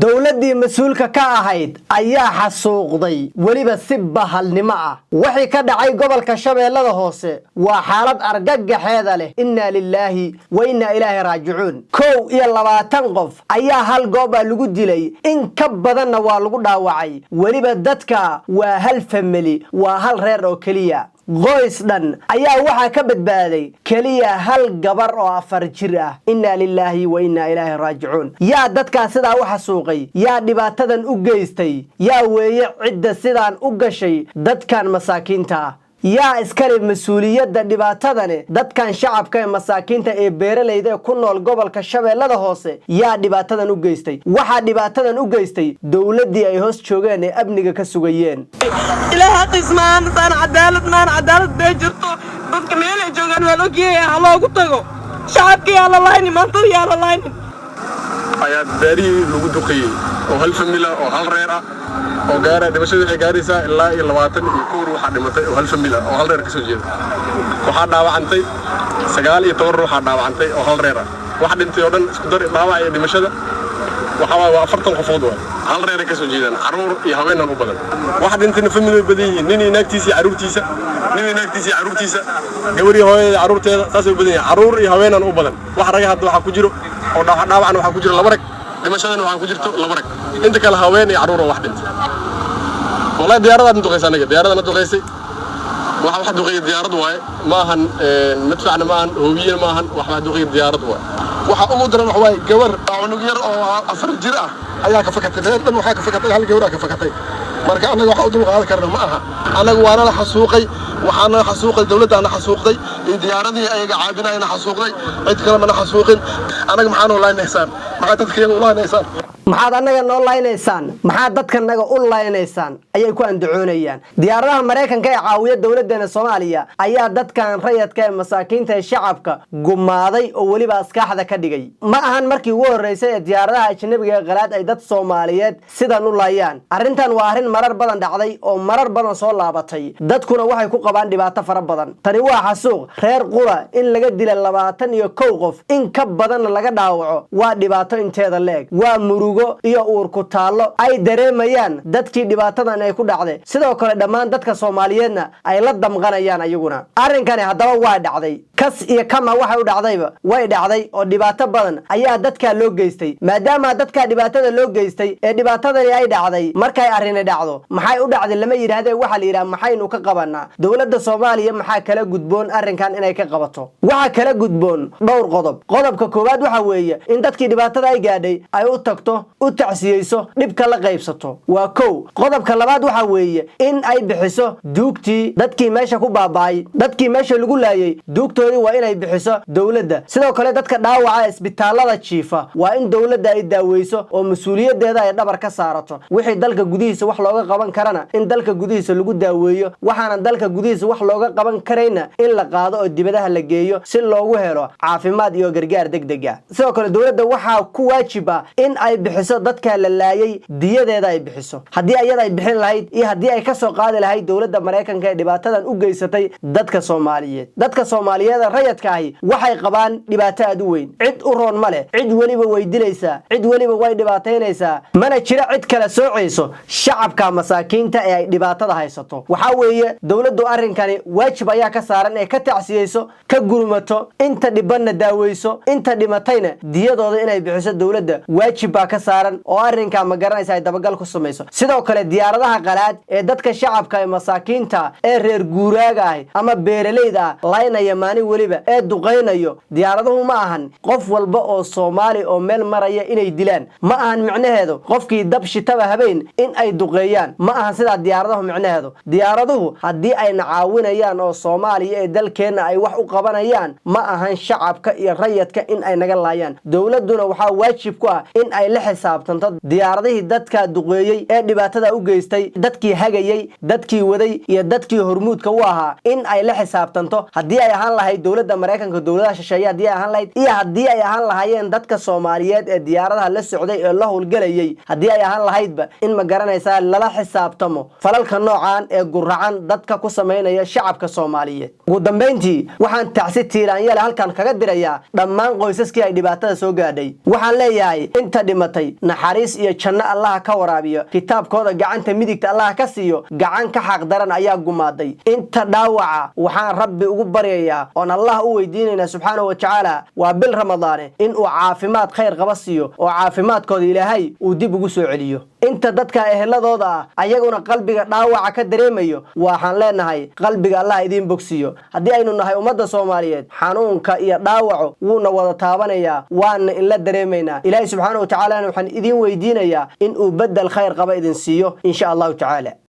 dowladii mas'uulka ka ahayd ayaa xasuuqday waliba si bahalnimo ah wixii ka dhacay gobolka Shabeellada Hoose waa xaalad argagaxeeda leh inna lillahi wa inna ilaahi raaji'uun 22 qof ayaa hal goob lagu dilay in ka badanna waa lagu dhaawacay waliba dadka waa hal family waa hal reer oo kaliya qoys dhan ayaa waxa ka badbaaday kaliya hal gabar oo 4 jir ah inna lillahi wa inna ilaahi raaji'uun yaa dadka sida u xasuuqay yaa dhibaatadan u geystay yaa weeye cidda sidaan u gashay dadkan masaakiinta yaa iskale mas'uuliyadda dhibaatadane dadkan shacabka ee masaakiinta ee beeralayda ku nool gobolka Shabeellada Hoose yaa dhibaatadan u geystay waxa dhibaatadan u geystay dawladii ay hoos joogeen ee amniga ka sugayeen ilaaha qismaan san cadaalad bay jirto dadka meel ay joogaan waa loo geeyay haloogu tago shacabka yaa la laayni maanta yaa la laayni ayaa bari lagu duqeeyay oo hal family oo hal reer ah oo gaara dhimashada waxay gaaraysaa ilaa 20 iyo koor waxa dhimatay oo hal family oo hal reer ka soo jeeda waxa dhaawacantay 9 ruux dhaawacantay oo hal reer ah waxa dhintay oo dhan isku dar dhaawac iyo dhimashada waxa waa 40 qofood hal reer ka soo jeedaan caruur iyo haweenan u badan waxa dhintay family badan yihiin nin inaagtiisa caruurtiisa gabadhi hooyada caruurteeda taas u badan yahay caruur iyo haweenan u badan wax raga hadda waxa ku jiro oo dhaawacan waxa ku jiro laba rag dhimashadana waxa ku jirto laba rag inta kale haween iyo caruur wax dhintay والله ديارة ما تقيس أنا ديارة ما تقيسي واحد يقيس ديارة واي ما هن مدفعنا ما هن هوية ما هن واحد يقيس ديارة واي واحد أمودنا واي جور أو نجير أو أفر الجرأة أياك فكرت لأنه حاجة فكرت هالجورك فكرتي مركا أنا واحد أدور على كرنا معها أنا وانا حسوقي وحنا حسوق الدولة أنا حسوقي ديارة دي أي عابنا أنا حسوقي عيد كلام أنا حسوقي أنا محان والله نحسان مع تذكير والله نحسان maxaad anaga noo laynaysaan maxaad dadka naga u laynaysaan ayay ku andacoonayaan diyaaradaha Mareykanka ee caawiya dawladdeena Soomaaliya ayaa dadkan rayadka ee masaakiinta ee shacabka gumaaday oo waliba askaaxda ka dhigay ma ahan markii ugu horeysay ee diyaaradaha ajnabiga ee qalaad ay dad Soomaaliyeed sidan u laayaan arrintan waa arrin marar badan dhacday oo marar badan soo laabatay dadkuna waxay ku qabaan dhibaato fara badan tani waa xasuuq reer qura in laga dilay 21 qof in ka badan laga dhaawaco waa dhibaato inteeda leeg waa murugo iyo uur ku taalo ay dareemayaan dadkii dhibaatadan ay ku dhacday sidoo kale dhammaan dadka Soomaaliyeedna ay la damqanayaan ayaguna arrinkani hadaba waa dhacday kas iyo kama waxa u dhacdayba way dhacday oo dhibaato badan ayaa dadka loo geystay maadaama dadka dhibaatada loo geystay ee dhibaatadani ay dhacday markay arrin dhacdo maxay u dhacday lama yiraahdo waxa la yiraahdo maxaynu ka qabanaa dawladda Soomaaliya maxaa kala gudboon arrinkan inay ka qabato waxa kala gudboon dhowr qodobka koowaad waxa weeye in dadkii dhibaatada ay gaadhay ay u tagto u tacsiyeyso dhibka la qaybsato waa qodobka labaad waxa weeye in ay bixiso duugtii dadkii meesha ku baabaay dadkii meesha lagu laayay duugtoodii waa inay bixiso dawladda sidoo kale dadka dhaawaca isbitaalada jiifa waa in dawladda ay daaweyso oo mas'uuliyadeeda ay dhabar ka saarato wixii dalka gudihiisa wax looga qaban karana in dalka gudihiisa lagu daaweeyo waxaana dalka gudihiisa wax looga qaban karayna in la qaado oo dibadaha la geeyo si loogu helo caafimaad iyo gargaar degdeg ah sidoo kale dawladda waxa ku waajib ah in ay bixiso dadka la laayay diyadeeda ay bixiso hadii ayada ay bixin lahayd iyo hadii ay ka soo qaadi lahayd dawladda Mareykanka ee dhibaatadan u geysatay dadka Soomaaliyeed rayadka ah waxay qabaan dhibaato aad u weyn cid u roon male cid waliba way dilaysaa cid waliba way dhibaataynaysaa mana jira cid kala soocayso shacabka masaakiinta ee ay dhibaatada haysato waxa weeye dawladdu arrinkani waajib ayaa ka saaran ee ka tacsiyeyso ka gurmato inta dhibanna daaweyso inta dhimatayna diyadooda inay bixiso dawladda waajib baa ka saaran oo arrinka ma garanaysa ay dabagal ku sameeyso sidoo kale diyaaradaha qalaad ee dadka shacabka ee masaakiinta ee reer guuraaga ah ama beeralayda laynaya maalin waliba ee duqeynayo diyaaraduhu ma ahan qof walba oo Soomaali oo meel maraya inay dilaan ma ahan macnaheedu qofkii dab shitaba habeen in ay duqeeyaan ma ahan sida diyaaradahu macnaheedu diyaaraduhu hadii ay nacaawinayaan oo Soomaaliya ee dalkeena ay wax u qabanayaan ma ahan shacabka iyo rayadka in ay naga laayaan dawladuna waxa waajib ku ah in ay la xisaabtanto diyaaradihii dadka duqeeyay ee dhibaatada u geystay dadkii hagayay dadkii waday iyo dadkii hormuudka u ahaa in ay la xisaabtanto hadii ay ahaan lahayd lahayd dowladda Mareykanka dowladaha shisheeye haddii ay ahaan lahayd iyo haddii ay ahaan lahaayeen dadka Soomaaliyeed ee diyaaradaha la socday ee la howlgalayay haddii ay ahaan lahaydba in ma garanaysaa lala xisaabtamo falalka noocan ee guracan dadka ku sameynaya shacabka Soomaaliyeed ugu dambeyntii waxaan tacsi tiiraanyada halkan kaga dirayaa dhammaan qoysaskii ay dhibaatada soo gaadhay waxaan leeyahay inta dhimatay naxariis iyo janno Allah ka waraabiyo kitaabkooda gacanta midigta Allah ka siiyo gacan ka xaq daran ayaa gumaaday inta dhaawaca waxaan rabbi ugu baryayaa oo Allah u weydiinayna subhanahu wa ta'ala waa bil ramadaan in uu caafimaad khayr qaba siiyo oo caafimaadkooda Ilaahay uu dib ugu soo celiyo inta dadka eheladooda ayaguna qalbiga dhaawaca ka dareemayo waxaan leenahay qalbiga Allah idin bogsiyo haddii aynu nahay ummadda Soomaaliyeed xanuunka iyo dhaawacu wuuna wada taabanaya waan in la dareemayna Ilaahay subhanahu wa ta'ala waxaan idin weydiinayaa in uu badal khayr qaba idin siiyo insha Allah ta'ala